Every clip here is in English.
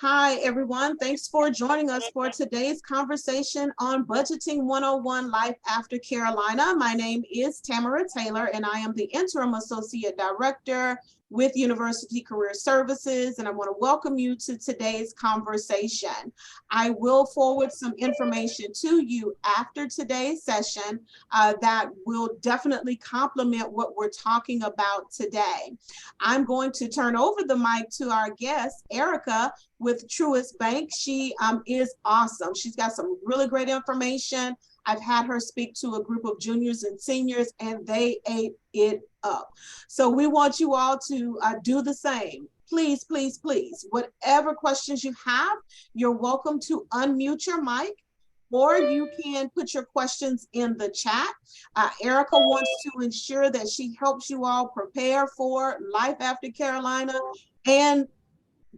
Hi, everyone. Thanks for joining us for today's conversation on Budgeting 101 Life After Carolina. My name is Tamara Taylor, and I am the Interim Associate Director with University Career Services, and I want to welcome you to today's conversation. I will forward some information to you after today's session that will definitely complement what we're talking about today. I'm going to turn over the mic to our guest, Erica, with Truist Bank. She is awesome. She's got some really great information. I've had her speak to a group of juniors and seniors, and they ate it up. So we want you all to do the same. Please, please, please, whatever questions you have, you're welcome to unmute your mic, or you can put your questions in the chat. Erica wants to ensure that she helps you all prepare for life after Carolina and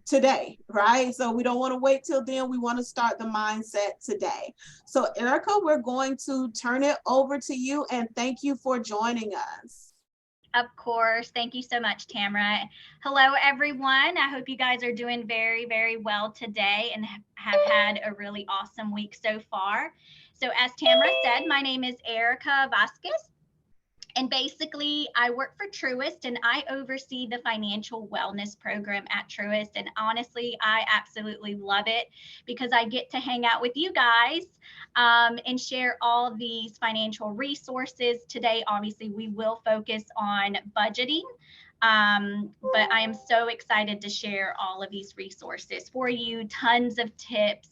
today, right? So we don't want to wait till then. We want to start the mindset today. So Erica, we're going to turn it over to you, and thank you for joining us. Of course. Thank you so much, Tamara. Hello, everyone. I hope you guys are doing very, very well today and have had a really awesome week so far. So as Tamara said, my name is Erica Vasquez. And basically, I work for Truist and I oversee the financial wellness program at Truist. And honestly, I absolutely love it because I get to hang out with you guys and share all these financial resources. Today, obviously, we will focus on budgeting. But I am so excited to share all of these resources for you, tons of tips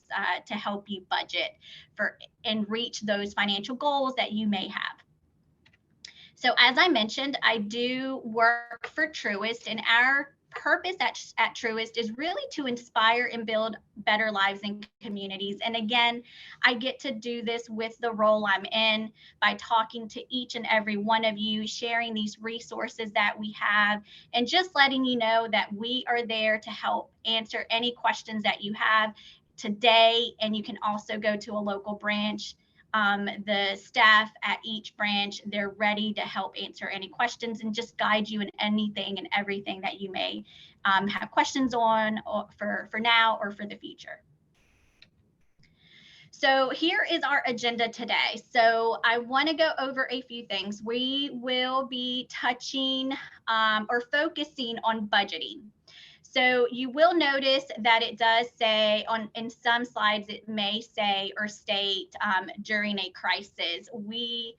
to help you budget for and reach those financial goals that you may have. So as I mentioned, I do work for Truist, and our purpose at Truist is really to inspire and build better lives and communities. And again, I get to do this with the role I'm in by talking to each and every one of you, sharing these resources that we have, and just letting you know that we are there to help answer any questions that you have today. And you can also go to a local branch. The staff at each branch, they're ready to help answer any questions and just guide you in anything and everything that you may have questions on for now or for the future. So here is our agenda today. So I want to go over a few things. We will be touching or focusing on budgeting. So you will notice that it does say in some slides, it may say or state during a crisis. We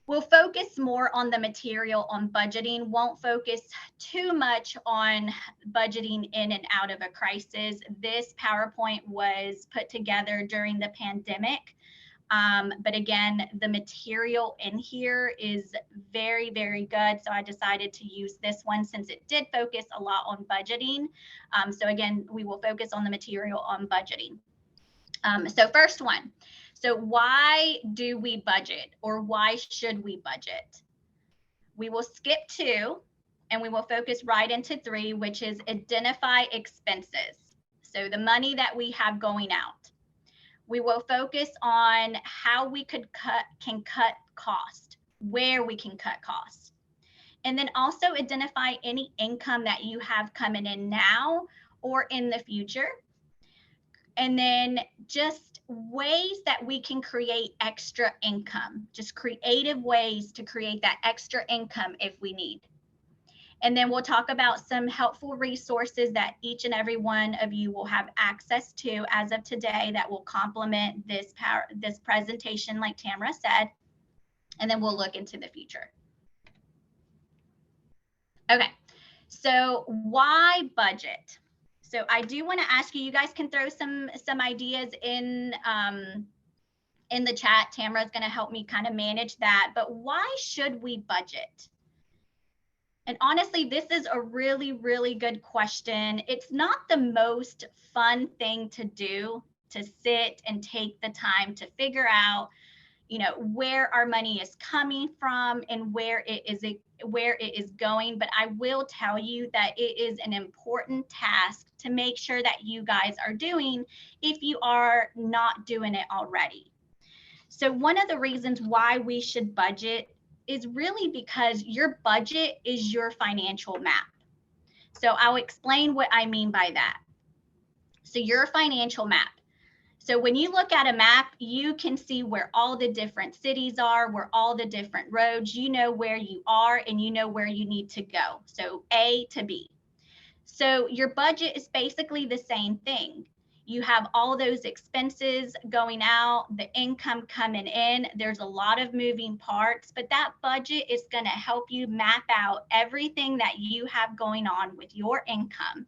will focus more on the material on budgeting, won't focus too much on budgeting in and out of a crisis. This PowerPoint was put together during the pandemic. But again, the material in here is very, very good. So I decided to use this one since it did focus a lot on budgeting. So again, we will focus on the material on budgeting. So first one, so why do we budget, or why should we budget? We will skip 2 and we will focus right into 3, which is identify expenses. So the money that we have going out. We will focus on how we can cut cost, where we can cut costs. And then also identify any income that you have coming in now or in the future. And then just ways that we can create extra income, just creative ways to create that extra income if we need. And then we'll talk about some helpful resources that each and every one of you will have access to as of today that will complement this presentation, like Tamara said. And then we'll look into the future. Okay, so why budget? So I do want to ask you, you guys can throw some ideas in the chat. Tamara is going to help me kind of manage that. But why should we budget? And honestly, this is a really, really good question. It's not the most fun thing to do, to sit and take the time to figure out, where our money is coming from and where it is going. But I will tell you that it is an important task to make sure that you guys are doing if you are not doing it already. So one of the reasons why we should budget is really because your budget is your financial map. So I'll explain what I mean by that. So your financial map. So when you look at a map, you can see where all the different cities are, where all the different roads, you know where you are and you know where you need to go. So A to B. So your budget is basically the same thing. You have all those expenses going out, the income coming in. There's a lot of moving parts, but that budget is going to help you map out everything that you have going on with your income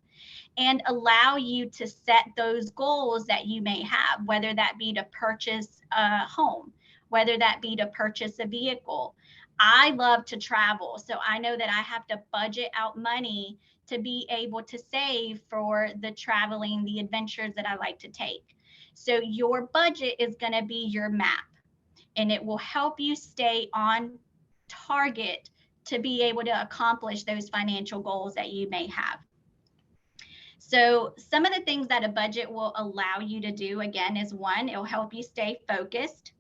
and allow you to set those goals that you may have, whether that be to purchase a home, whether that be to purchase a vehicle. I love to travel, so I know that I have to budget out money to be able to save for the traveling, the adventures that I like to take. So your budget is going to be your map, and it will help you stay on target to be able to accomplish those financial goals that you may have. So some of the things that a budget will allow you to do, again, is one, it'll help you stay focused.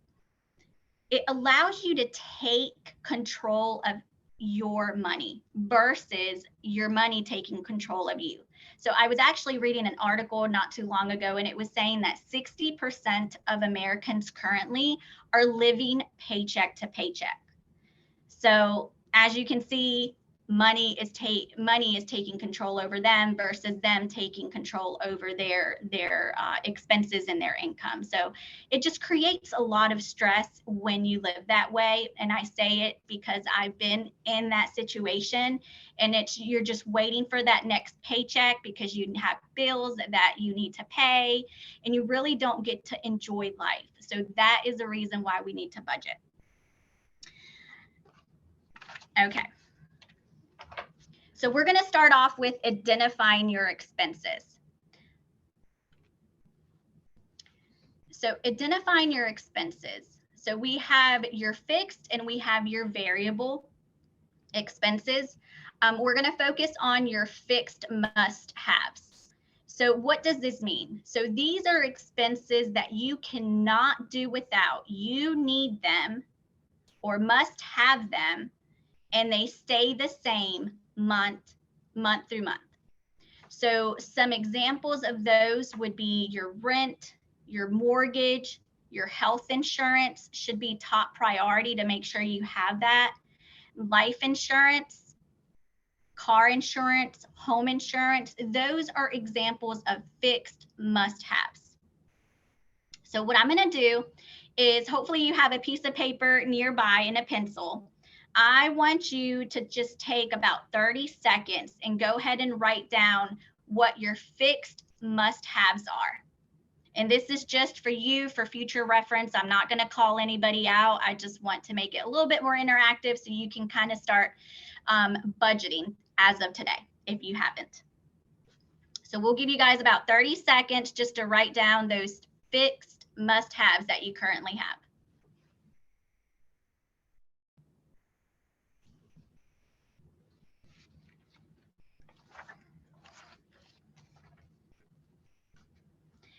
It allows you to take control of your money versus your money taking control of you. So I was actually reading an article not too long ago, and it was saying that 60% of Americans currently are living paycheck to paycheck. So as you can see, money is taking control over them versus them taking control over their expenses and their income. So it just creates a lot of stress when you live that way. And I say it because I've been in that situation, and you're just waiting for that next paycheck because you have bills that you need to pay, and you really don't get to enjoy life. So that is the reason why we need to budget. Okay. So we're going to start off with identifying your expenses. So identifying your expenses. So we have your fixed and we have your variable expenses. We're going to focus on your fixed must-haves. So what does this mean? So these are expenses that you cannot do without. You need them or must have them, and they stay the same month through month. So some examples of those would be your rent, your mortgage, your health insurance should be top priority to make sure you have that. Life insurance, car insurance, home insurance, those are examples of fixed must-haves. So what I'm going to do is, hopefully you have a piece of paper nearby and a pencil. I want you to just take about 30 seconds and go ahead and write down what your fixed must-haves are. And this is just for you for future reference. I'm not going to call anybody out. I just want to make it a little bit more interactive so you can kind of start budgeting as of today if you haven't. So we'll give you guys about 30 seconds just to write down those fixed must-haves that you currently have.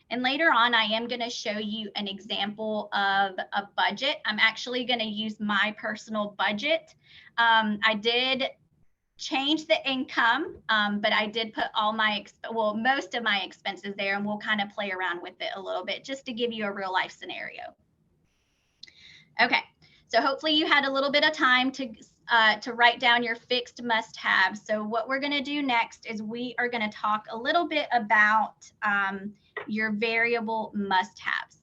And later on, I am going to show you an example of a budget. I'm actually going to use my personal budget. I did change the income, but I did put all my, most of my expenses there, and we'll kind of play around with it a little bit just to give you a real life scenario. Okay, so hopefully you had a little bit of time to write down your fixed must-haves. So what we're going to do next is we are going to talk a little bit about your variable must-haves.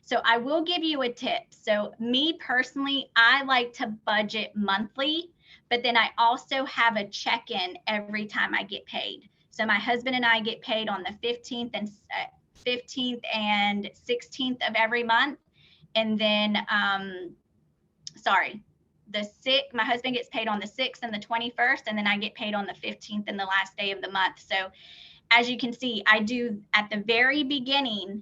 So I will give you a tip. So me personally, I like to budget monthly, but then I also have a check-in every time I get paid. So my husband and I get paid on the 15th and 16th of every month. And then, my husband gets paid on the 6th and the 21st, and then I get paid on the 15th and the last day of the month. So as you can see, I do at the very beginning,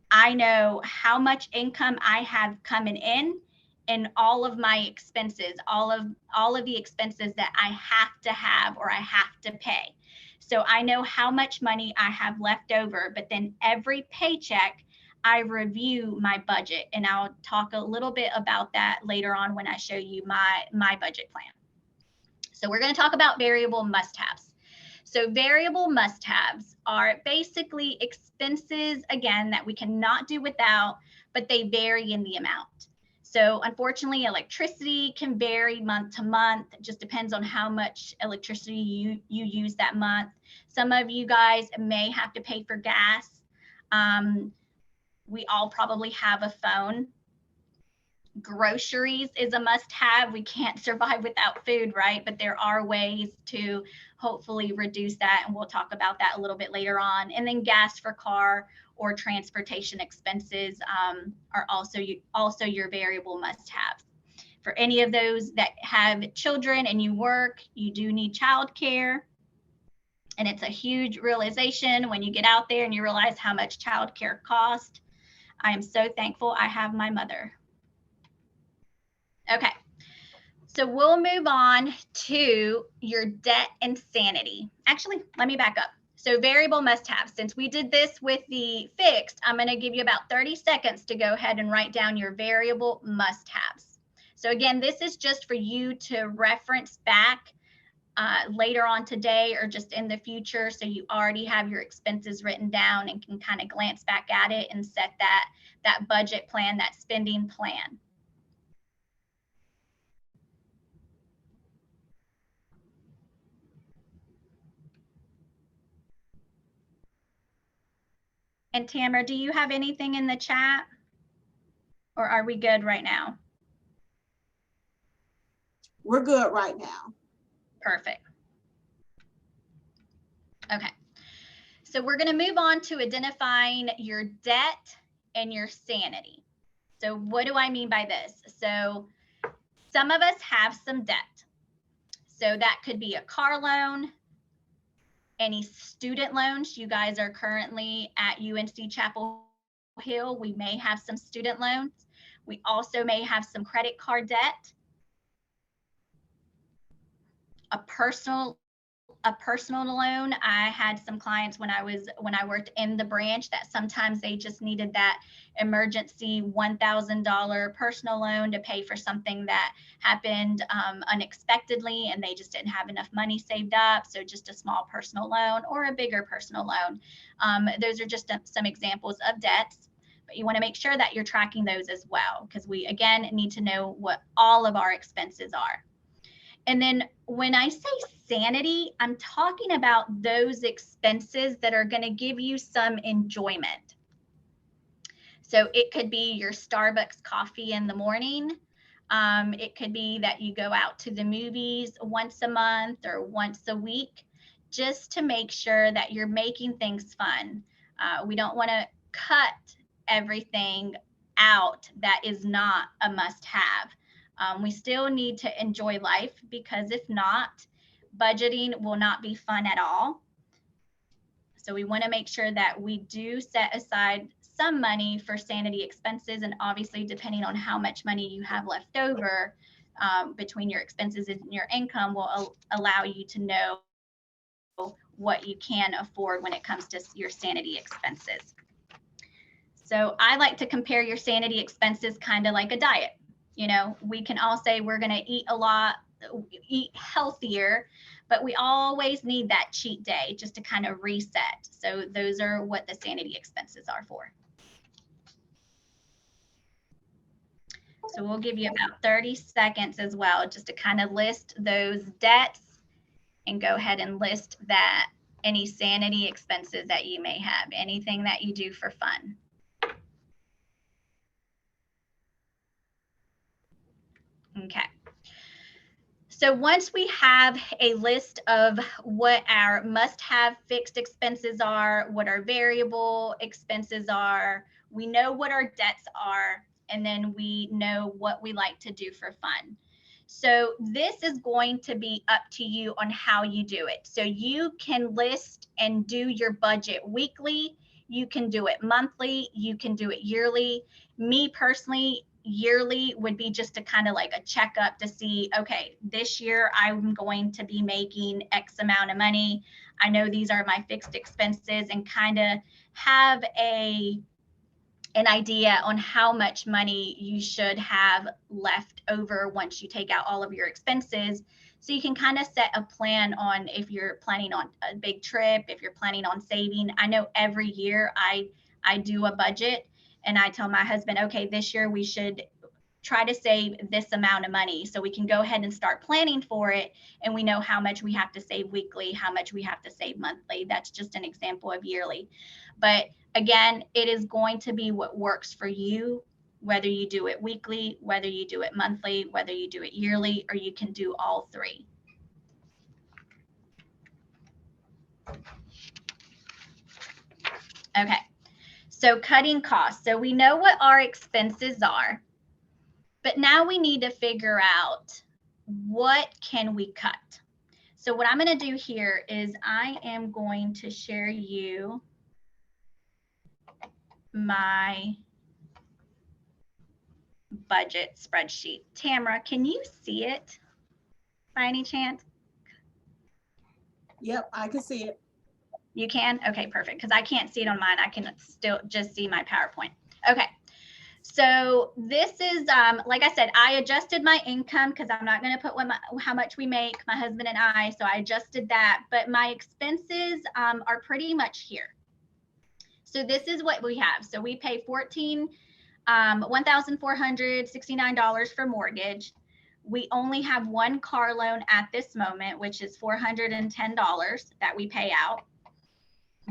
I know how much income I have coming in and all of my expenses, all of the expenses that I have to have or I have to pay. So I know how much money I have left over, but then every paycheck, I review my budget, and I'll talk a little bit about that later on when I show you my budget plan. So we're going to talk about variable must-haves. So variable must-haves are basically expenses, again, that we cannot do without, but they vary in the amount. So unfortunately, electricity can vary month to month. It just depends on how much electricity you use that month. Some of you guys may have to pay for gas. We all probably have a phone. Groceries is a must-have. We can't survive without food, right? But there are ways to hopefully reduce that, and we'll talk about that a little bit later on. And then gas for car or transportation expenses are also your variable must-haves. For any of those that have children and you work, you do need childcare. And it's a huge realization when you get out there and you realize how much childcare costs. I am so thankful I have my mother. Okay, so we'll move on to your debt and sanity. Actually, let me back up. So variable must-have. Since we did this with the fixed, I'm going to give you about 30 seconds to go ahead and write down your variable must-haves. So again, this is just for you to reference back later on today or just in the future, so you already have your expenses written down and can kind of glance back at it and set that budget plan, that spending plan. And Tamara, do you have anything in the chat, or are we good right now? We're good right now. Perfect. Okay, so we're going to move on to identifying your debt and your sanity. So what do I mean by this? So some of us have some debt. So that could be a car loan, any student loans. You guys are currently at UNC Chapel Hill. We may have some student loans. We also may have some credit card debt, a personal loan. I had some clients when I worked in the branch that sometimes they just needed that emergency $1,000 personal loan to pay for something that happened unexpectedly, and they just didn't have enough money saved up. So just a small personal loan or a bigger personal loan. Those are just some examples of debts, but you want to make sure that you're tracking those as well, because we again need to know what all of our expenses are. And then when I say sanity, I'm talking about those expenses that are going to give you some enjoyment. So it could be your Starbucks coffee in the morning. It could be that you go out to the movies once a month or once a week, just to make sure that you're making things fun. We don't want to cut everything out that is not a must-have. We still need to enjoy life, because if not, budgeting will not be fun at all. So we want to make sure that we do set aside some money for sanity expenses, and obviously depending on how much money you have left over between your expenses and your income will allow you to know what you can afford when it comes to your sanity expenses. So I like to compare your sanity expenses kind of like a diet. You know, we can all say we're going to eat a lot, eat healthier, but we always need that cheat day just to kind of reset. So those are what the sanity expenses are for. So we'll give you about 30 seconds as well, just to kind of list those debts and go ahead and list that any sanity expenses that you may have, anything that you do for fun. Okay. So once we have a list of what our must-have fixed expenses are, what our variable expenses are, we know what our debts are, and then we know what we like to do for fun. So this is going to be up to you on how you do it. So you can list and do your budget weekly. You can do it monthly. You can do it yearly. Me personally, yearly would be just to kind of like a checkup to see, okay, this year I'm going to be making X amount of money. I know these are my fixed expenses, and kind of have an idea on how much money you should have left over once you take out all of your expenses, So you can kind of set a plan on if you're planning on a big trip, if you're planning on saving. I know every year I do a budget and I tell my husband, okay, this year we should try to save this amount of money, so we can go ahead and start planning for it, and we know how much we have to save weekly, how much we have to save monthly. That's just an example of yearly. But again, it is going to be what works for you, whether you do it weekly, whether you do it monthly, whether you do it yearly, or you can do all three. Okay, so cutting costs. So we know what our expenses are, but now we need to figure out what can we cut. So what I'm going to do here is I am going to share you my budget spreadsheet. Tamara, can you see it by any chance? Yep, I can see it. You can? Okay, perfect. Because I can't see it on mine. I can still just see my PowerPoint. Okay. So this is, like I said, I adjusted my income because I'm not going to put how much we make, my husband and I. So I adjusted that. But my expenses are pretty much here. So this is what we have. So we pay $1,469 for mortgage. We only have one car loan at this moment, which is $410 that we pay out.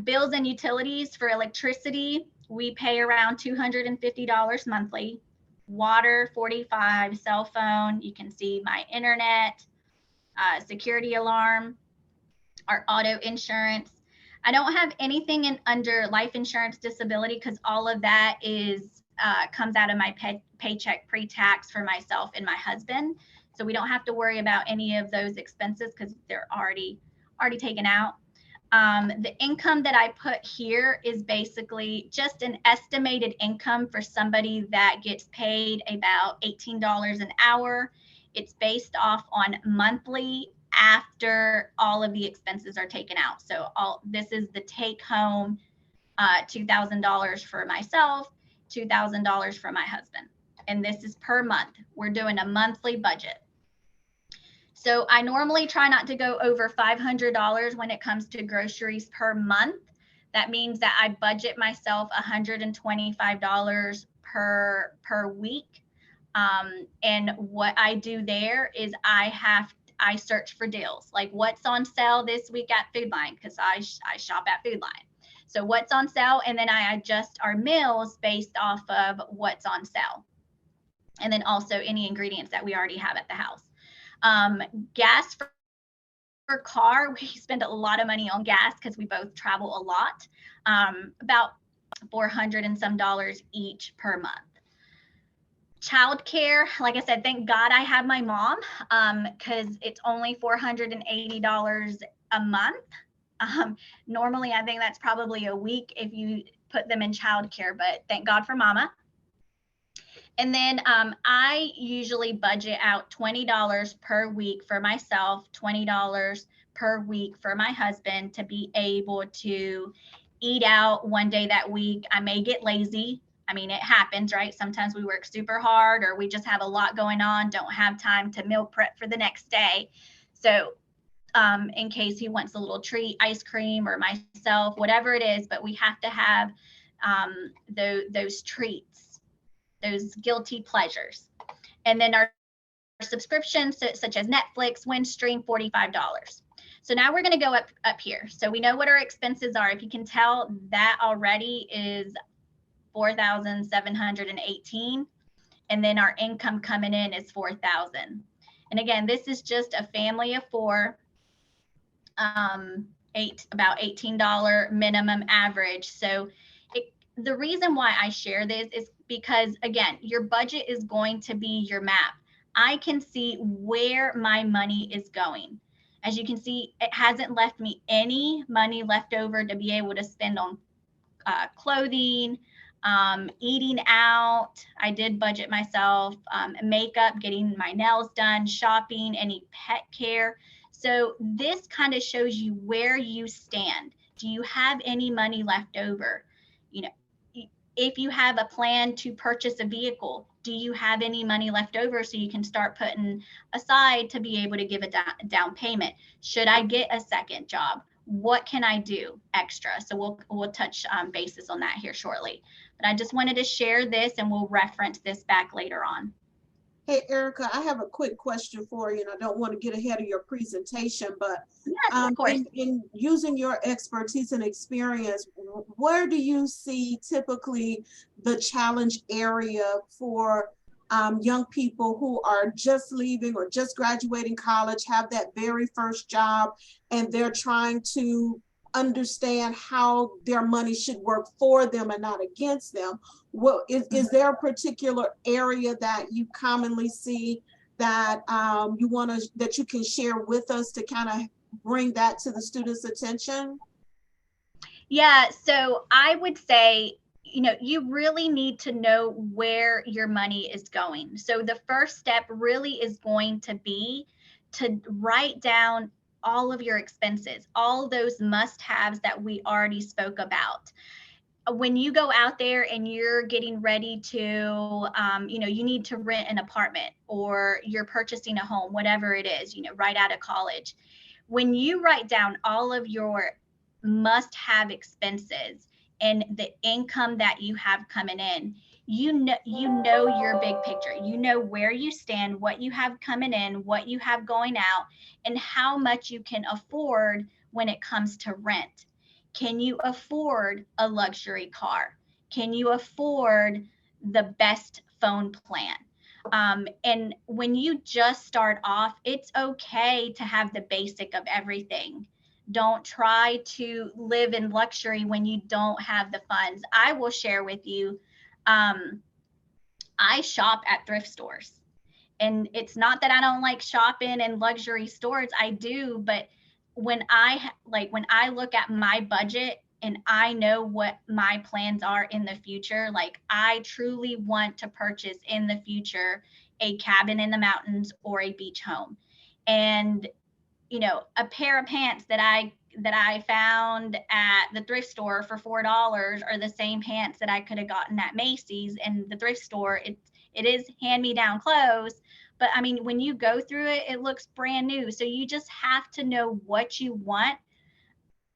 Bills and utilities for electricity, we pay around $250 monthly. Water, $45, cell phone, you can see my internet, security alarm, our auto insurance. I don't have anything under life insurance disability because all of that is comes out of my paycheck pre-tax for myself and my husband. So we don't have to worry about any of those expenses because they're already taken out. The income that I put here is basically just an estimated income for somebody that gets paid about $18 an hour. It's based off on monthly after all of the expenses are taken out. So this is the take home, $2,000 for myself, $2,000 for my husband. And this is per month. We're doing a monthly budget. So I normally try not to go over $500 when it comes to groceries per month. That means that I budget myself $125 per week. And what I do there is I search for deals, like what's on sale this week at Food Line, because I shop at Food Line. So what's on sale, and then I adjust our meals based off of what's on sale. And then also any ingredients that we already have at the house. Gas for car, we spend a lot of money on gas because we both travel a lot, about $400 and some each per month. Childcare, like I said, thank God I have my mom because it's only $480 a month. Normally, I think that's probably a week if you put them in childcare, but thank God for Mama. And then I usually budget out $20 per week for myself, $20 per week for my husband to be able to eat out one day that week. I may get lazy. I mean, it happens, right? Sometimes we work super hard or we just have a lot going on, don't have time to meal prep for the next day. So in case he wants a little treat, ice cream or myself, whatever it is, but we have to have those treats, those guilty pleasures. And then our subscriptions such as Netflix, Windstream, $45. So now we're going to go up here. So we know what our expenses are. If you can tell, that already is $4,718. And then our income coming in is $4,000. And again, this is just a family of four, about $18 minimum average. So the reason why I share this is because, again, your budget is going to be your map. I can see where my money is going. As you can see, it hasn't left me any money left over to be able to spend on clothing, eating out. I did budget myself, makeup, getting my nails done, shopping, any pet care. So this kind of shows you where you stand. Do you have any money left over? You know, if you have a plan to purchase a vehicle, do you have any money left over so you can start putting aside to be able to give a down payment? Should I get a second job? What can I do extra? So we'll touch basis on that here shortly. But I just wanted to share this, and we'll reference this back later on. Hey, Erica, I have a quick question for you, and I don't want to get ahead of your presentation, but yes, of course. In using your expertise and experience, where do you see typically the challenge area for young people who are just leaving or just graduating college, have that very first job, and they're trying to understand how their money should work for them and not against them? What is there a particular area that you commonly see that that you can share with us to kind of bring that to the students' attention? Yeah, so I would say, you really need to know where your money is going. So the first step really is going to be to write down all of your expenses, all those must-haves that we already spoke about. When you go out there and you're getting ready to, you need to rent an apartment or you're purchasing a home, whatever it is, right out of college. When you write down all of your must-have expenses and the income that you have coming in, you know your big picture. You know where you stand, what you have coming in, what you have going out, and how much you can afford when it comes to rent. Can you afford a luxury car? Can you afford the best phone plan? And when you just start off, it's okay to have the basic of everything. Don't try to live in luxury when you don't have the funds. I will share with you, I shop at thrift stores. And it's not that I don't like shopping in luxury stores. I do, but when I look at my budget and I know what my plans are in the future, like I truly want to purchase in the future a cabin in the mountains or a beach home. And a pair of pants that I found at the thrift store for $4 are the same pants that I could have gotten at Macy's. And the thrift store, it is hand-me-down clothes, but I mean, when you go through it, it looks brand new. So you just have to know what you want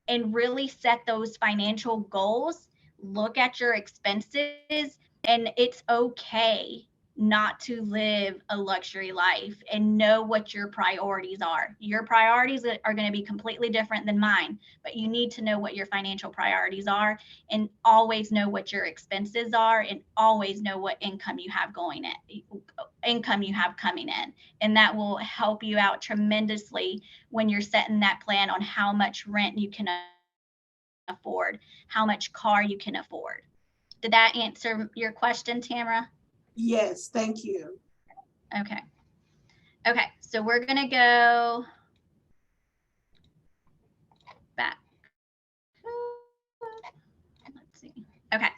and really set those financial goals. Look at your expenses, and it's okay not to live a luxury life, and know what your priorities are. Your priorities are going to be completely different than mine, but you need to know what your financial priorities are, and always know what your expenses are, and always know what income you have coming in. And that will help you out tremendously when you're setting that plan on how much rent you can afford, how much car you can afford. Did that answer your question, Tamara? Yes, thank you. Okay. Okay, so we're gonna go back. Let's see. Okay.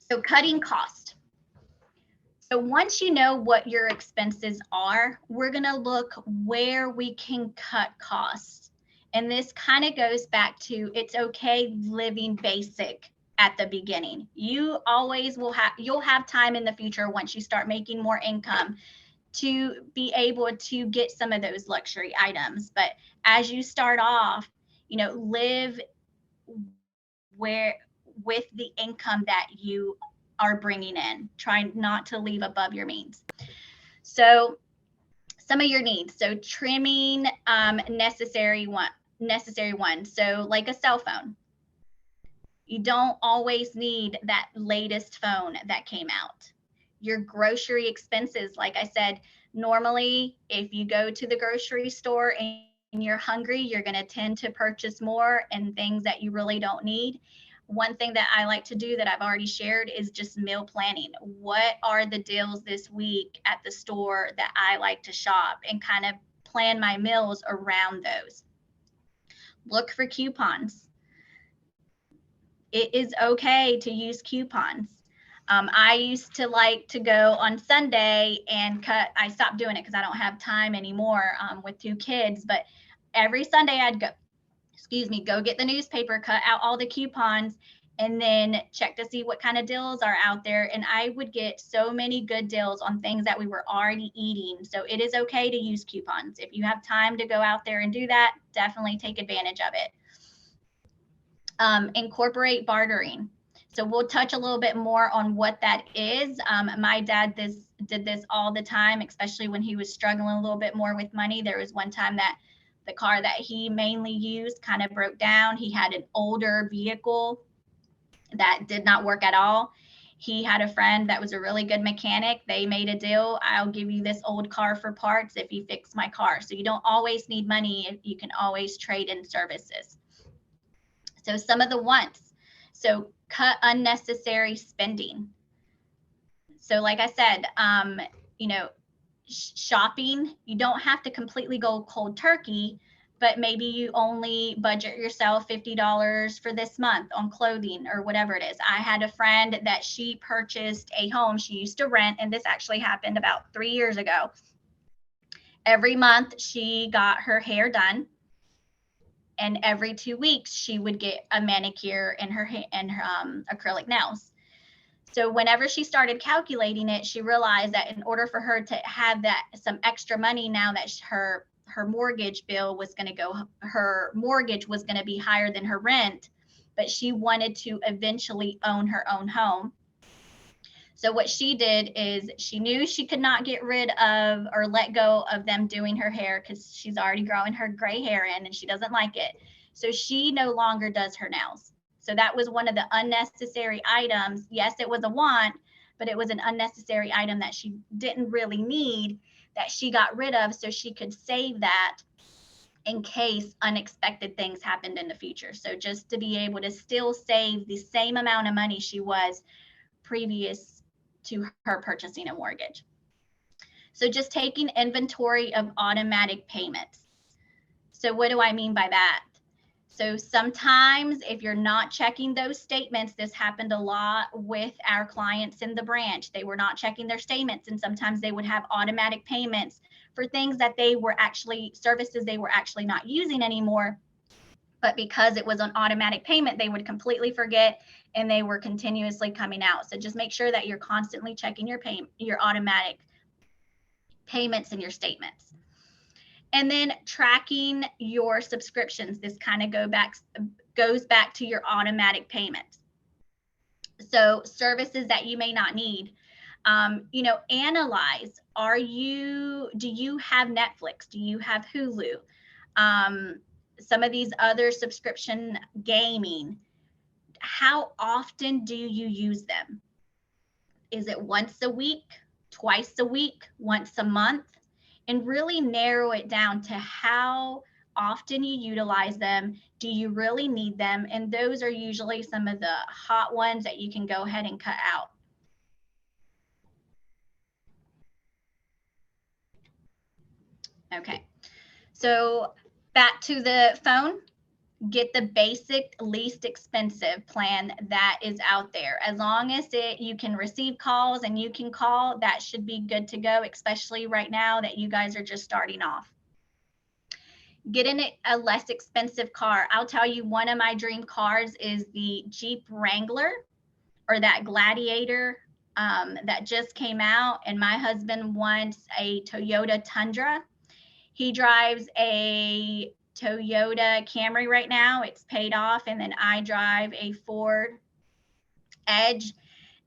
So cutting cost. So once you know what your expenses are, we're gonna look where we can cut costs. And this kind of goes back to, it's okay living basic at the beginning. You'll have time in the future once you start making more income to be able to get some of those luxury items. But as you start off, live where with the income that you are bringing in. Try not to leave above your means. So some of your needs. So trimming necessary ones. So like a cell phone. You don't always need that latest phone that came out. Your grocery expenses, like I said, normally if you go to the grocery store and you're hungry, you're going to tend to purchase more and things that you really don't need. One thing that I like to do that I've already shared is just meal planning. What are the deals this week at the store that I like to shop, and kind of plan my meals around those. Look for coupons. It is okay to use coupons. I used to like to go on Sunday and I stopped doing it because I don't have time anymore with 2 kids, but every Sunday I'd go get the newspaper, cut out all the coupons, and then check to see what kind of deals are out there. And I would get so many good deals on things that we were already eating. So it is okay to use coupons. If you have time to go out there and do that, definitely take advantage of it. Incorporate bartering. So we'll touch a little bit more on what that is. My dad did this all the time, especially when he was struggling a little bit more with money. There was one time that the car that he mainly used kind of broke down. He had an older vehicle that did not work at all. He had a friend that was a really good mechanic. They made a deal. I'll give you this old car for parts if you fix my car. So you don't always need money. You can always trade in services. So some of the wants. So cut unnecessary spending. So like I said, shopping, you don't have to completely go cold turkey, but maybe you only budget yourself $50 for this month on clothing or whatever it is. I had a friend that she purchased a home. She used to rent, and this actually happened about 3 years ago. Every month she got her hair done, and every 2 weeks she would get a manicure and her acrylic nails. So whenever she started calculating it, she realized that in order for her to have that some extra money, now that her mortgage bill was going to go, her mortgage was going to be higher than her rent, but she wanted to eventually own her own home. So what she did is she knew she could not get rid of or let go of them doing her hair because she's already growing her gray hair in and she doesn't like it. So she no longer does her nails. So that was one of the unnecessary items. Yes, it was a want, but it was an unnecessary item that she didn't really need that she got rid of so she could save that in case unexpected things happened in the future. So just to be able to still save the same amount of money she was previous to her purchasing a mortgage. So just taking inventory of automatic payments. So what do I mean by that? So sometimes if you're not checking those statements, this happened a lot with our clients in the branch. They were not checking their statements, and sometimes they would have automatic payments for things that they were actually services they were actually not using anymore. But because it was an automatic payment, they would completely forget and they were continuously coming out. So just make sure that you're constantly checking your automatic payments and your statements. And then tracking your subscriptions. This kind of goes back to your automatic payments. So services that you may not need. Analyze. Do you have Netflix? Do you have Hulu? Some of these other subscription gaming. How often do you use them? Is it once a week, twice a week, once a month? And really narrow it down to how often you utilize them. Do you really need them? And those are usually some of the hot ones that you can go ahead and cut out. Okay, so back to the phone. Get the basic least expensive plan that is out there. As long as you can receive calls and you can call, that should be good to go, especially right now that you guys are just starting off. Get in a less expensive car. I'll tell you, one of my dream cars is the Jeep Wrangler or that Gladiator that just came out. And my husband wants a Toyota Tundra. He drives a Toyota Camry right now. It's paid off. And then I drive a Ford Edge.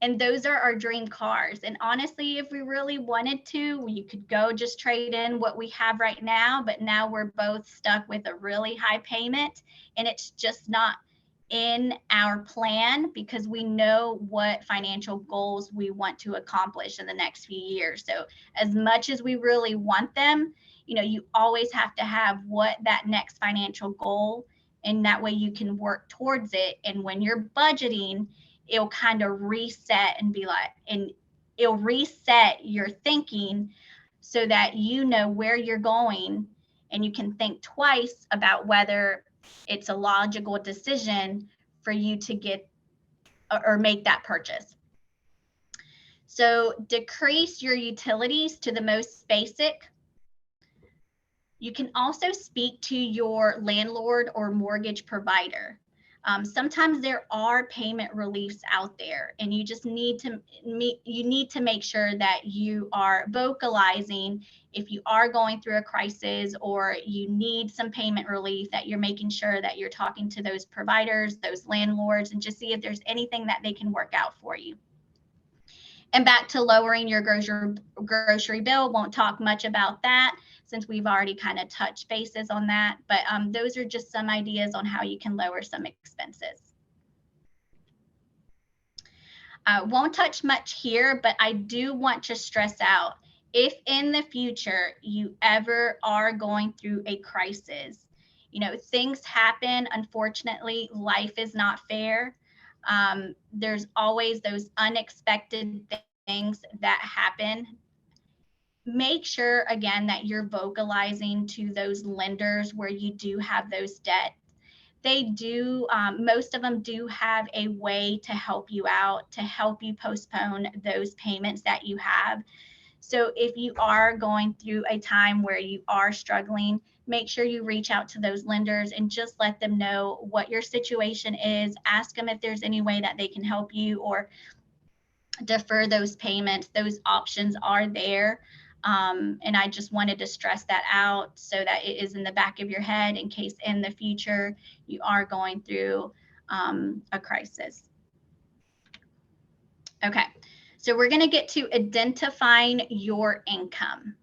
And those are our dream cars. And honestly, if we really wanted to, you could go just trade in what we have right now. But now we're both stuck with a really high payment. And it's just not in our plan because we know what financial goals we want to accomplish in the next few years. So as much as we really want them, you always have to have what that next financial goal, and that way you can work towards it. And when you're budgeting, it'll kind of reset and it'll reset your thinking so that you know where you're going and you can think twice about whether it's a logical decision for you to get or make that purchase. So decrease your utilities to the most basic. You can also speak to your landlord or mortgage provider. Sometimes there are payment reliefs out there, and you just need to make sure that you are vocalizing if you are going through a crisis or you need some payment relief, that you're making sure that you're talking to those providers, those landlords, and just see if there's anything that they can work out for you. And back to lowering your grocery bill, won't talk much about that since we've already kind of touched bases on that. But those are just some ideas on how you can lower some expenses. Won't touch much here, but I do want to stress out, if in the future you ever are going through a crisis, things happen. Unfortunately, life is not fair. There's always those unexpected things that happen. Make sure, again, that you're vocalizing to those lenders where you do have those debts. They do, most of them do have a way to help you out, to help you postpone those payments that you have. So if you are going through a time where you are struggling, make sure you reach out to those lenders and just let them know what your situation is. Ask them if there's any way that they can help you or defer those payments. Those options are there. And I just wanted to stress that out so that it is in the back of your head in case in the future you are going through a crisis. Okay, so we're going to get to identifying your income.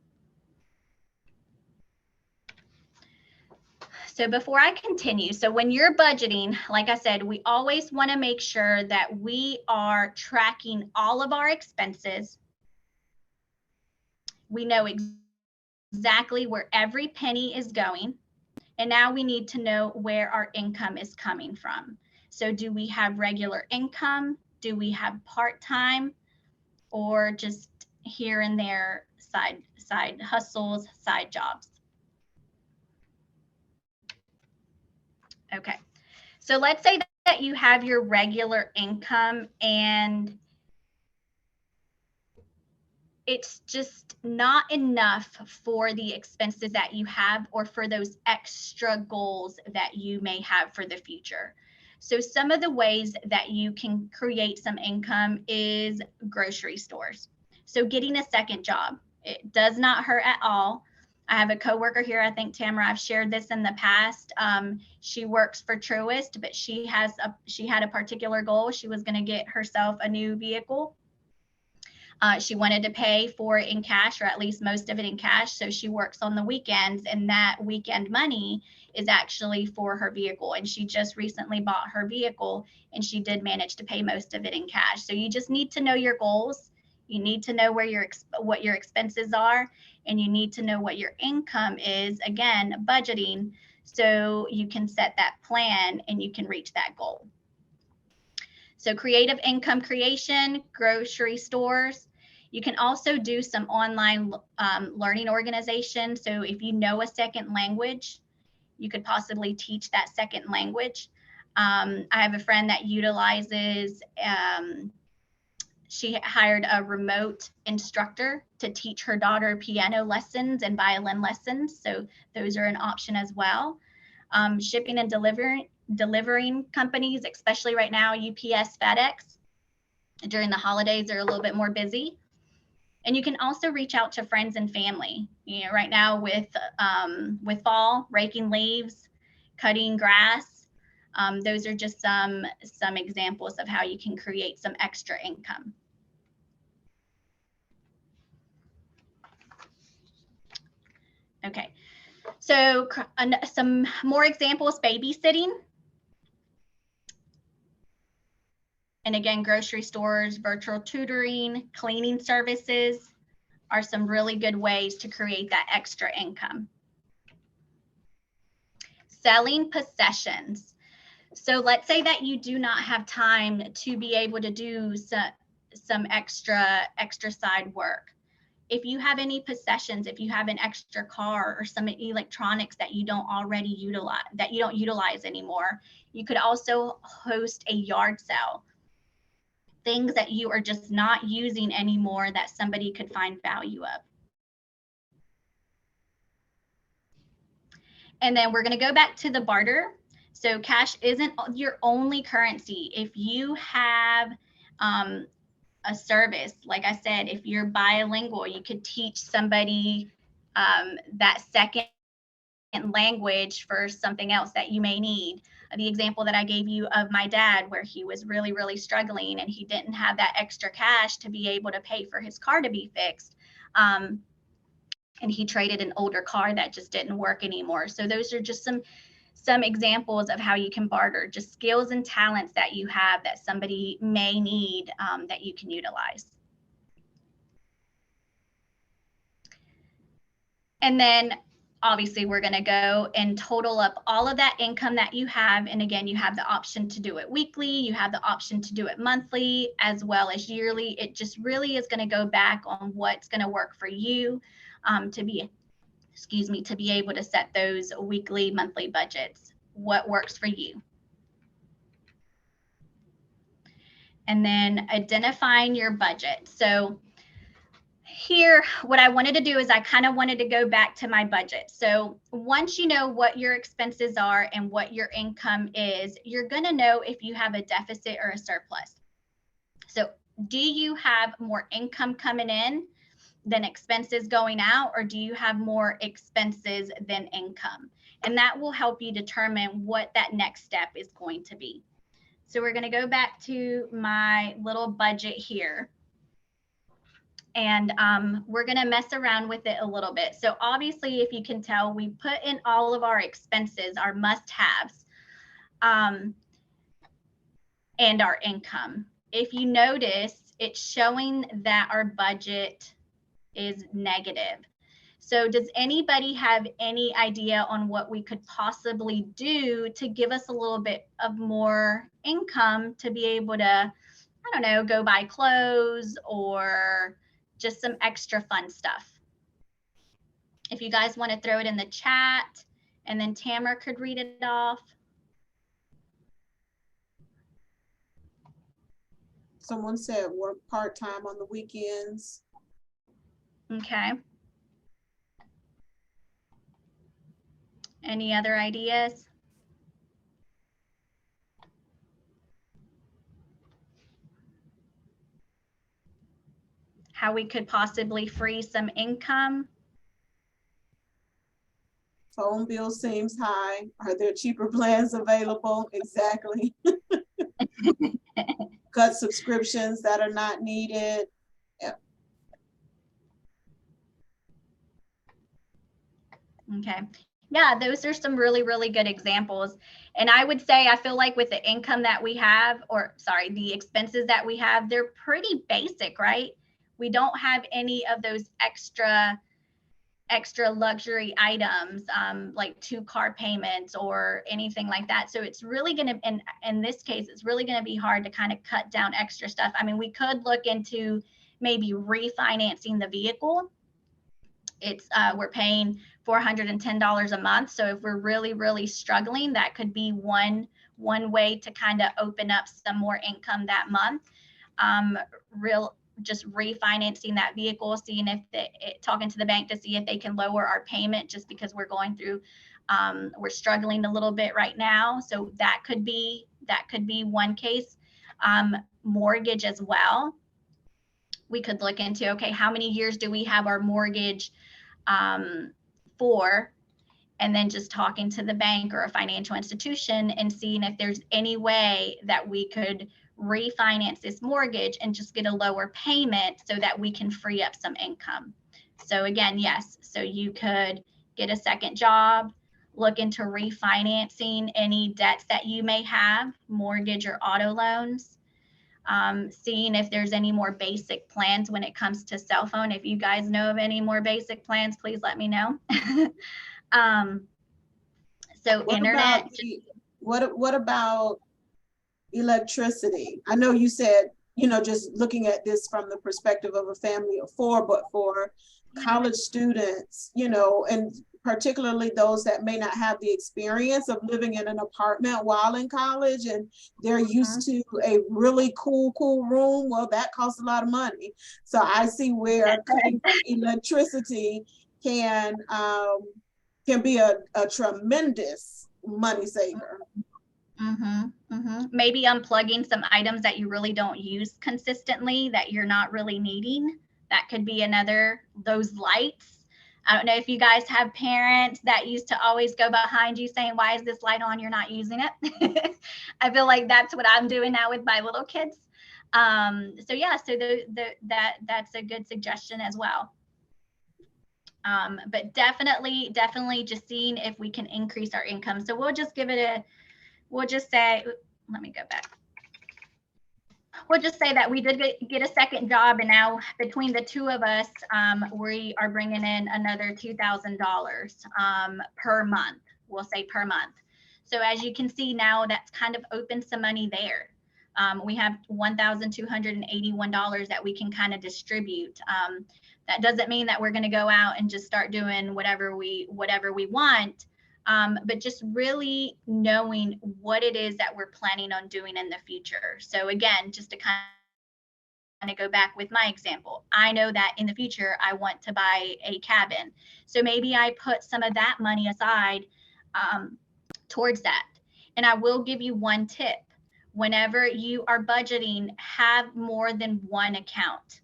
So before I continue, so when you're budgeting, like I said, we always want to make sure that we are tracking all of our expenses. We know exactly where every penny is going. And now we need to know where our income is coming from. So do we have regular income? Do we have part-time, or just here and there side hustles, side jobs? Okay, so let's say that you have your regular income and it's just not enough for the expenses that you have or for those extra goals that you may have for the future. So some of the ways that you can create some income is grocery stores. So getting a second job, it does not hurt at all. I have a coworker here, I think Tamara, I've shared this in the past. She works for Truist, but she had a particular goal. She was going to get herself a new vehicle. She wanted to pay for it in cash, or at least most of it in cash. So she works on the weekends, and that weekend money is actually for her vehicle. And she just recently bought her vehicle, and she did manage to pay most of it in cash. So you just need to know your goals. You need to know where what your expenses are, and you need to know what your income is. Again, budgeting, so you can set that plan and you can reach that goal. So creative income creation, grocery stores. You can also do some online learning organization. So if you know a second language, you could possibly teach that second language. I have a friend that utilizes, she hired a remote instructor to teach her daughter piano lessons and violin lessons. So those are an option as well. Shipping and delivering companies, especially right now, UPS, FedEx, during the holidays are a little bit more busy. And you can also reach out to friends and family. Right now with fall, raking leaves, cutting grass, those are just some examples of how you can create some extra income. Okay, so some more examples: babysitting. And again, grocery stores, virtual tutoring, cleaning services are some really good ways to create that extra income. Selling possessions. So let's say that you do not have time to be able to do some extra side work. If you have any possessions, if you have an extra car or some electronics that you don't already utilize, that you don't utilize anymore, you could also host a yard sale. Things that you are just not using anymore that somebody could find value of. And then we're going to go back to the barter. So cash isn't your only currency. If you have a service, like I said, if you're bilingual, you could teach somebody that second language for something else that you may need. The example that I gave you of my dad, where he was really, really struggling and he didn't have that extra cash to be able to pay for his car to be fixed. And he traded an older car that just didn't work anymore. So those are just some examples of how you can barter, just skills and talents that you have that somebody may need that you can utilize. And then obviously we're going to go and total up all of that income that you have. And again, you have the option to do it weekly. You have the option to do it monthly as well as yearly. It just really is going to go back on what's going to work for you to be able to set those weekly, monthly budgets. What works for you? And then identifying your budget. So here, what I wanted to do is I kind of wanted to go back to my budget. So once you know what your expenses are and what your income is, you're going to know if you have a deficit or a surplus. So do you have more income coming in than expenses going out, or do you have more expenses than income? And that will help you determine what that next step is going to be. So we're going to go back to my little budget here. And we're going to mess around with it a little bit. So obviously, if you can tell, we put in all of our expenses, our must-haves, and our income. If you notice, it's showing that our budget is negative. So does anybody have any idea on what we could possibly do to give us a little bit of more income to be able to, I don't know, go buy clothes or just some extra fun stuff? If you guys want to throw it in the chat, and then Tamara could read it off. Someone said work part-time on the weekends. Okay. Any other ideas? How we could possibly free some income? Phone bill seems high. Are there cheaper plans available? Exactly. Cut subscriptions that are not needed. Yep. Okay. Yeah, those are some really, really good examples. And I would say, I feel like with the income that we have, or sorry, the expenses that we have, they're pretty basic, right? We don't have any of those extra luxury items like 2 car payments or anything like that. So it's really going to, in this case, it's really going to be hard to kind of cut down extra stuff. I mean, we could look into maybe refinancing the vehicle. It's we're paying $410 a month. So if we're really, really struggling, that could be one way to kind of open up some more income that month. Just refinancing that vehicle, seeing if talking to the bank to see if they can lower our payment, just because we're going through, we're struggling a little bit right now. So that could be one case. Mortgage as well. We could look into, okay, how many years do we have our mortgage for? And then just talking to the bank or a financial institution and seeing if there's any way that we could refinance this mortgage and just get a lower payment so that we can free up some income. So again, yes, so you could get a second job, look into refinancing any debts that you may have, mortgage or auto loans, seeing if there's any more basic plans when it comes to cell phone. If you guys know of any more basic plans, please let me know. So what internet. What about electricity? I know you said, just looking at this from the perspective of a family of 4, but for college students, and particularly those that may not have the experience of living in an apartment while in college, and they're used to a really cool room, well, that costs a lot of money. So I see where cutting electricity can be a tremendous money saver. Maybe unplugging some items that you really don't use consistently that you're not really needing. That could be another, those lights. I don't know if you guys have parents that used to always go behind you saying, why is this light on? You're not using it. I feel like that's what I'm doing now with my little kids. So yeah, so that's a good suggestion as well. But definitely just seeing if we can increase our income. So we'll just give it a, we'll just say, let me go back. We'll just say that we did get a second job, and now between the two of us, we are bringing in another $2,000 per month. We'll say per month. So as you can see now, that's kind of opened some money there. We have $1,281 that we can kind of distribute. That doesn't mean that we're going to go out and just start doing whatever we want. But just really knowing what it is that we're planning on doing in the future. So again, just to kind of go back with my example, I know that in the future, I want to buy a cabin. So maybe I put some of that money aside towards that. And I will give you one tip. Whenever you are budgeting, have more than one account.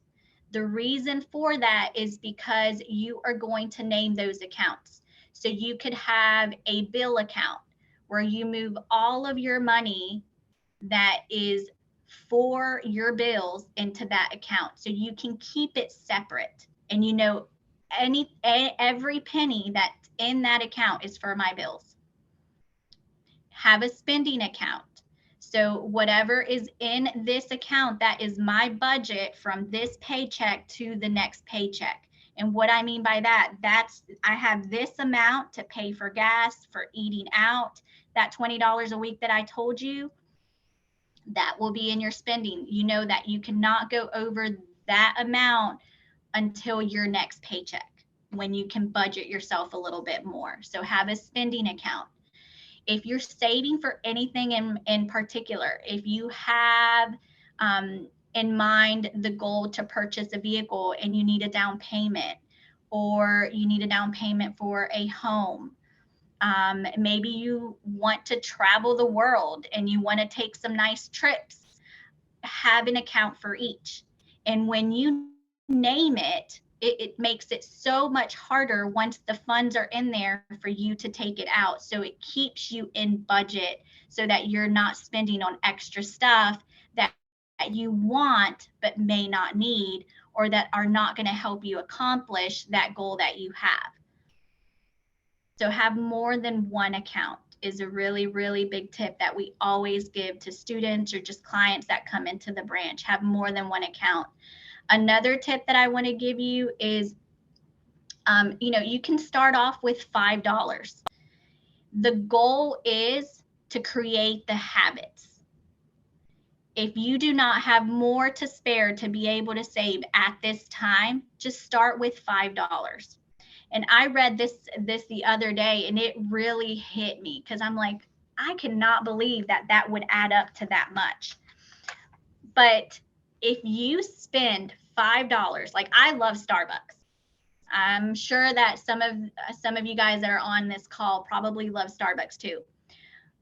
The reason for that is because you are going to name those accounts. So you could have a bill account where you move all of your money that is for your bills into that account. So you can keep it separate, and you know every penny that's in that account is for my bills. Have a spending account. So whatever is in this account, that is my budget from this paycheck to the next paycheck. And what I mean by that, that's, I have this amount to pay for gas, for eating out. That $20 a week that I told you, that will be in your spending. You know that you cannot go over that amount until your next paycheck, when you can budget yourself a little bit more. So have a spending account. If you're saving for anything in particular, if you have in mind the goal to purchase a vehicle and you need a down payment, or you need a down payment for a home, maybe you want to travel the world and you want to take some nice trips, have an account for each. And when you name it, it makes it so much harder once the funds are in there for you to take it out. So it keeps you in budget so that you're not spending on extra stuff that you want but may not need, or that are not going to help you accomplish that goal that you have. So have more than one account is a really, really big tip that we always give to students or just clients that come into the branch. Have more than one account. Another tip that I want to give you is, you can start off with $5. The goal is to create the habits. If you do not have more to spare to be able to save at this time, just start with $5. And I read this the other day, and it really hit me, because I'm like, I cannot believe that would add up to that much. But if you spend $5, like, I love Starbucks. I'm sure that some of you guys that are on this call probably love Starbucks too.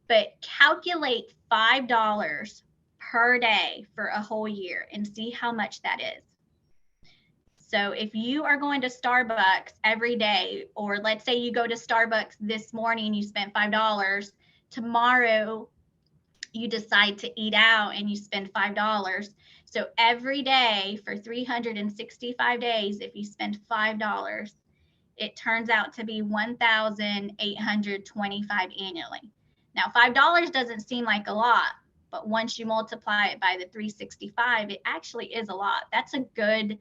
But calculate $5 per day for a whole year and see how much that is. So if you are going to Starbucks every day, or let's say you go to Starbucks this morning, you spent $5, tomorrow you decide to eat out and you spend $5. So every day for 365 days, if you spend $5, it turns out to be $1,825 annually. Now, $5 doesn't seem like a lot, but once you multiply it by the 365, it actually is a lot. That's a good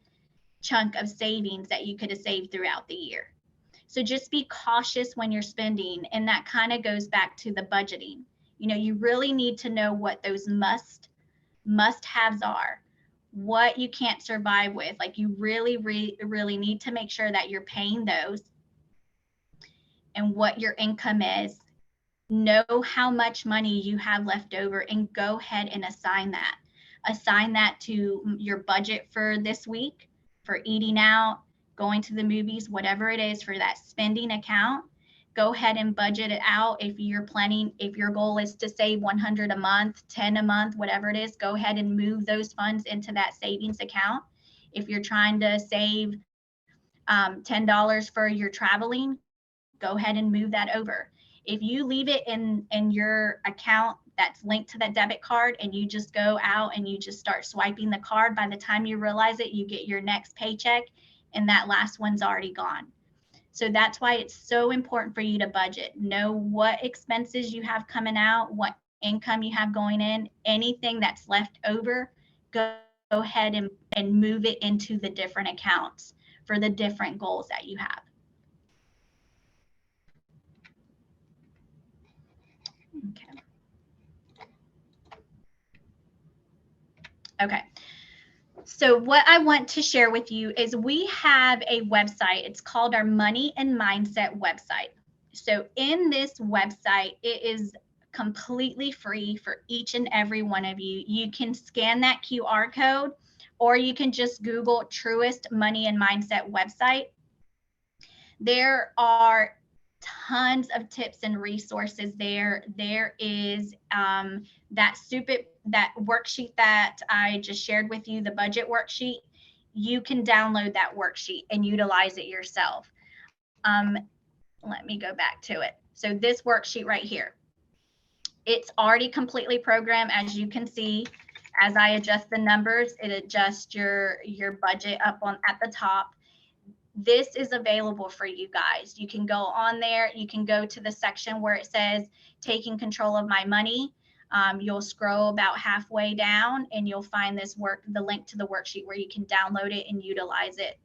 chunk of savings that you could have saved throughout the year. So just be cautious when you're spending. And that kind of goes back to the budgeting. You really need to know what those must-haves are, what you can't survive with. Like, you really, really need to make sure that you're paying those, and what your income is. Know how much money you have left over, and go ahead and assign that. Assign that to your budget for this week, for eating out, going to the movies, whatever it is, for that spending account. go ahead and budget it out. If you're planning, if your goal is to save 100 a month, 10 a month, whatever it is, go ahead and move those funds into that savings account. If you're trying to save $10 for your traveling, go ahead and move that over. If you leave it in your account that's linked to that debit card and you just go out and you just start swiping the card, by the time you realize it, you get your next paycheck and that last one's already gone. So that's why it's so important for you to budget. Know what expenses you have coming out, what income you have going in, anything that's left over, go ahead and move it into the different accounts for the different goals that you have. Okay. Okay. So what I want to share with you is we have a website. It's called our Money and Mindset website. So in this website, it is completely free for each and every one of you. You can scan that QR code, or you can just Google Truist Money and Mindset website. There are tons of tips and resources there. There is that worksheet that I just shared with you, the budget worksheet. You can download that worksheet and utilize it yourself. Let me go back to it. So this worksheet right here, it's already completely programmed. As you can see, as I adjust the numbers, it adjusts your budget up on at the top. This is available for you guys. You can go on there. You can go to the section where it says taking control of my money. You'll scroll about halfway down and you'll find the link to the worksheet where you can download it and utilize it.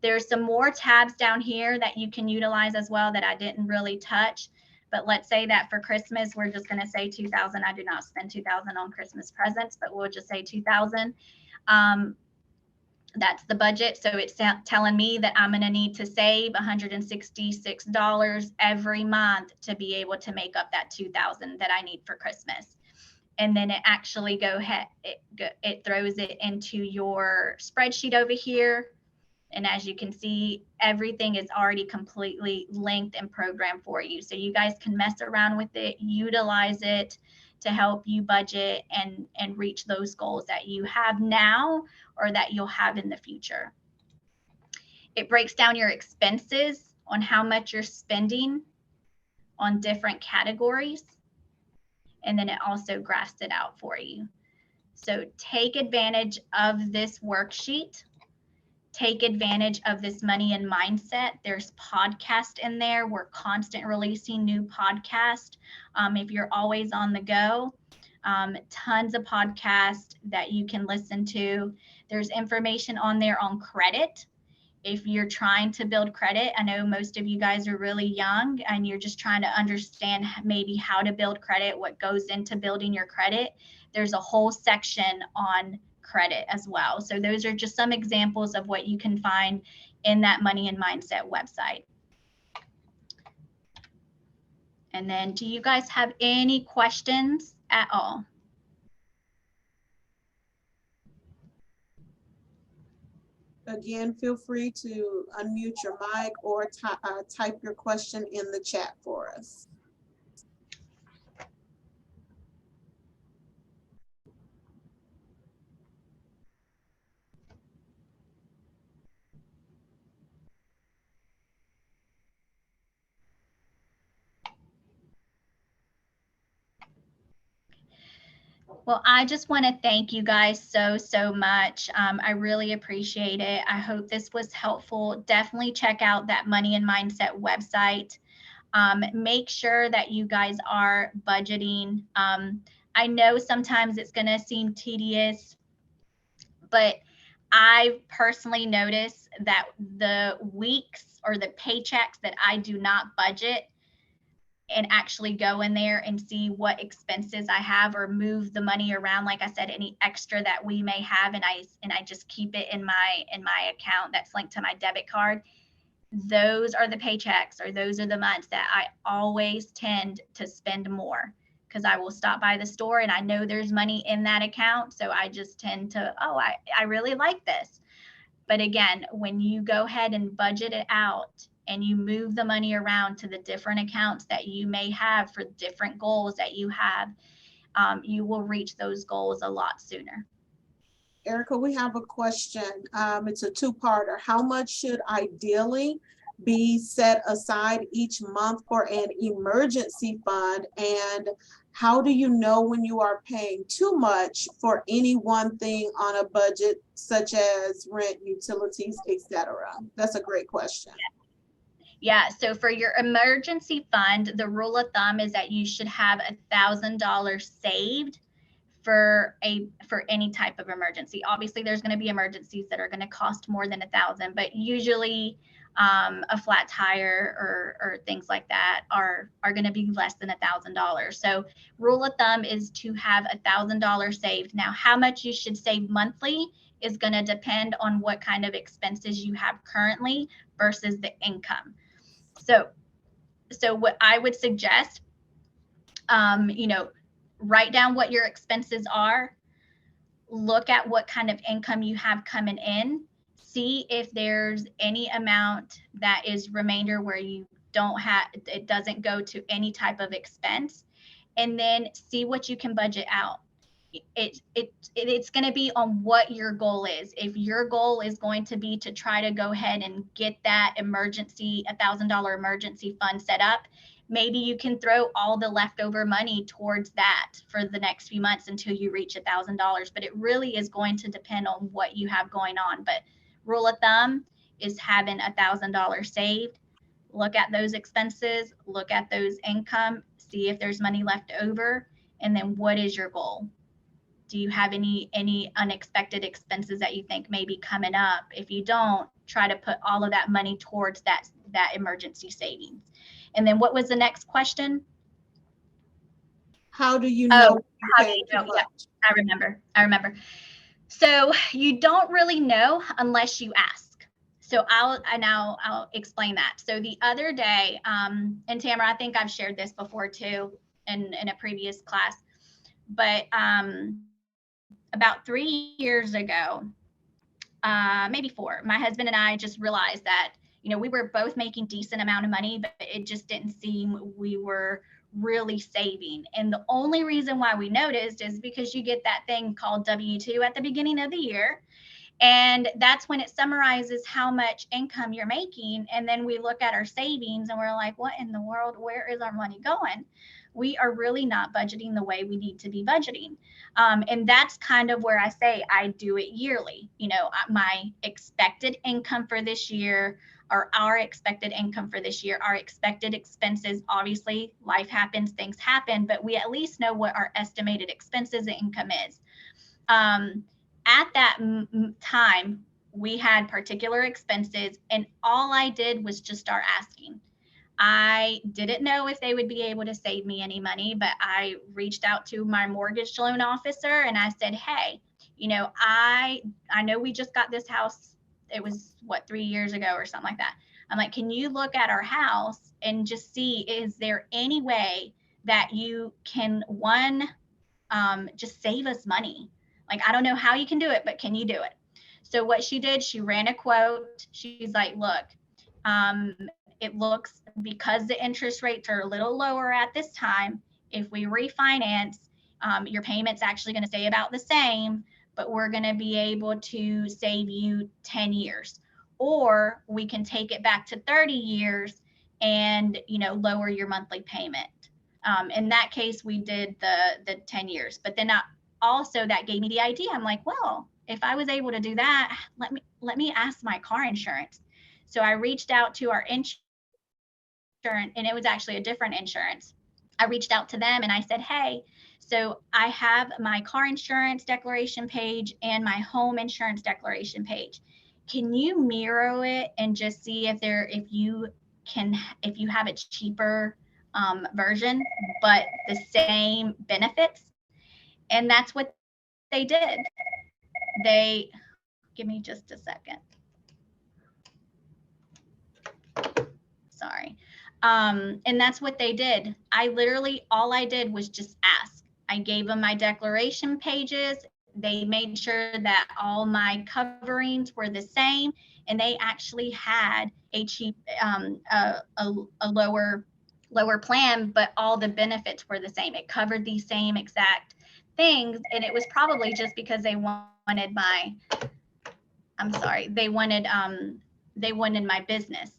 There's some more tabs down here that you can utilize as well that I didn't really touch. But let's say that for Christmas, we're just going to say 2,000. I do not spend 2,000 on Christmas presents, but we'll just say 2,000. That's the budget. So it's telling me that I'm going to need to save $166 every month to be able to make up that 2,000 that I need for Christmas. And then it actually it throws it into your spreadsheet over here. And as you can see, everything is already completely linked and programmed for you. So you guys can mess around with it, utilize it to help you budget and reach those goals that you have now or that you'll have in the future. It breaks down your expenses on how much you're spending on different categories. And then it also graphs it out for you. So take advantage of this worksheet. Take advantage of this money and mindset. There's podcast in there. We're constant releasing new podcasts. If you're always on the go, tons of podcasts that you can listen to. There's information on there on credit. If you're trying to build credit, I know most of you guys are really young and you're just trying to understand maybe how to build credit, what goes into building your credit. There's a whole section on credit as well. So those are just some examples of what you can find in that Money and Mindset website. And then do you guys have any questions at all? Again, feel free to unmute your mic or type your question in the chat for us. Well, I just want to thank you guys so much. I really appreciate it. I hope this was helpful. Definitely check out that Money and Mindset website. Make sure that you guys are budgeting. I know sometimes it's going to seem tedious, but I personally notice that the weeks or the paychecks that I do not budget and actually go in there and see what expenses I have or move the money around, like I said, any extra that we may have, and I just keep it in my account that's linked to my debit card. Those are the paychecks, or those are the months that I always tend to spend more, because I will stop by the store and I know there's money in that account. So I just tend to, oh, I really like this. But again, when you go ahead and budget it out and you move the money around to the different accounts that you may have for different goals that you have, you will reach those goals a lot sooner. Erica, we have a question. It's a two-parter. How much should ideally be set aside each month for an emergency fund? And how do you know when you are paying too much for any one thing on a budget, such as rent, utilities, etc.? That's a great question. Yeah, so for your emergency fund, the rule of thumb is that you should have $1,000 saved for any type of emergency. Obviously, there's going to be emergencies that are going to cost more than 1,000, but usually a flat tire or things like that are going to be less than $1,000. So rule of thumb is to have $1,000 saved. Now, how much you should save monthly is going to depend on what kind of expenses you have currently versus the income. So what I would suggest, write down what your expenses are, look at what kind of income you have coming in, see if there's any amount that is remainder where you don't have, it doesn't go to any type of expense, and then see what you can budget out. It's going to be on what your goal is. If your goal is going to be to try to go ahead and get that emergency, $1,000 emergency fund set up, maybe you can throw all the leftover money towards that for the next few months until you reach $1,000. But it really is going to depend on what you have going on. But rule of thumb is having $1,000 saved. Look at those expenses, look at those income, see if there's money left over, and then what is your goal? Do you have any unexpected expenses that you think may be coming up? If you don't, try to put all of that money towards that emergency savings. And then what was the next question? How do you know? How do you know? Yeah, I remember. So you don't really know unless you ask. So I'll explain that. So the other day, and Tamara, I think I've shared this before too in a previous class, but about 3 years ago, maybe 4, my husband and I just realized that, we were both making decent amount of money, but it just didn't seem we were really saving. And the only reason why we noticed is because you get that thing called W-2 at the beginning of the year. And that's when it summarizes how much income you're making. And then we look at our savings and we're like, what in the world? Where is our money going? We are really not budgeting the way we need to be budgeting. And that's kind of where I say I do it yearly. My expected income for this year, or our expected income for this year, our expected expenses. Obviously, life happens, things happen, but we at least know what our estimated expenses and income is. At that time, we had particular expenses, and all I did was just start asking. I didn't know if they would be able to save me any money, but I reached out to my mortgage loan officer and I said, hey, I know we just got this house. It was 3 years ago or something like that. I'm like, can you look at our house and just see, is there any way that you can, just save us money? Like, I don't know how you can do it, but can you do it? So what she did, she ran a quote. She's like, look, it looks, because the interest rates are a little lower at this time, if we refinance, your payment's actually going to stay about the same, but we're going to be able to save you 10 years. Or we can take it back to 30 years and, lower your monthly payment. In that case, we did the 10 years. But then also that gave me the idea. I'm like, well, if I was able to do that, let me ask my car insurance. So I reached out to our insurance, and it was actually a different insurance. I reached out to them and I said, hey, so I have my car insurance declaration page and my home insurance declaration page. Can you mirror it and just see if you have a cheaper version, but the same benefits? And that's what they did. Give me just a second. Sorry. And that's what they did. All I did was just ask. I gave them my declaration pages They made sure that all my coverings were the same, and they actually had a cheap, a lower plan, but all the benefits were the same. It covered the same exact things, and it was probably just because they wanted my, I'm sorry, they wanted my business.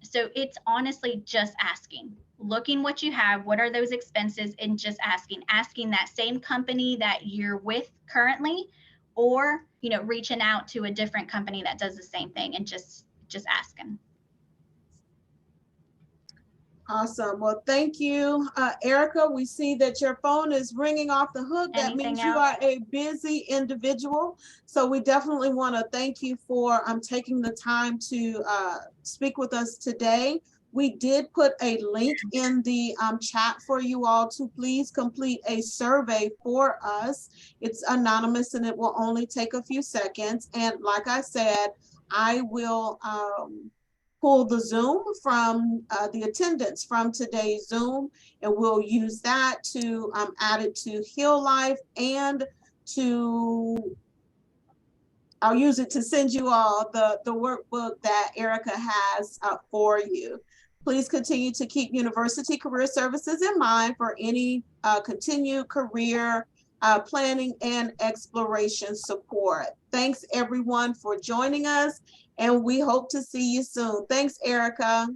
So it's honestly just asking, looking what you have, what are those expenses, and just asking that same company that you're with currently, or reaching out to a different company that does the same thing and just asking. Awesome. Well, thank you, Erica. We see that your phone is ringing off the hook. That Anything means you else? are a busy individual. So we definitely want to thank you for taking the time to speak with us today. We did put a link in the chat for you all to please complete a survey for us. It's anonymous and it will only take a few seconds. And like I said, I will pull the Zoom from the attendance from today's Zoom, and we'll use that to add it to Heal Life, and I'll use it to send you all the workbook that Erica has for you. Please continue to keep University Career Services in mind for any continued career planning and exploration support. Thanks everyone for joining us, and we hope to see you soon. Thanks, Erica.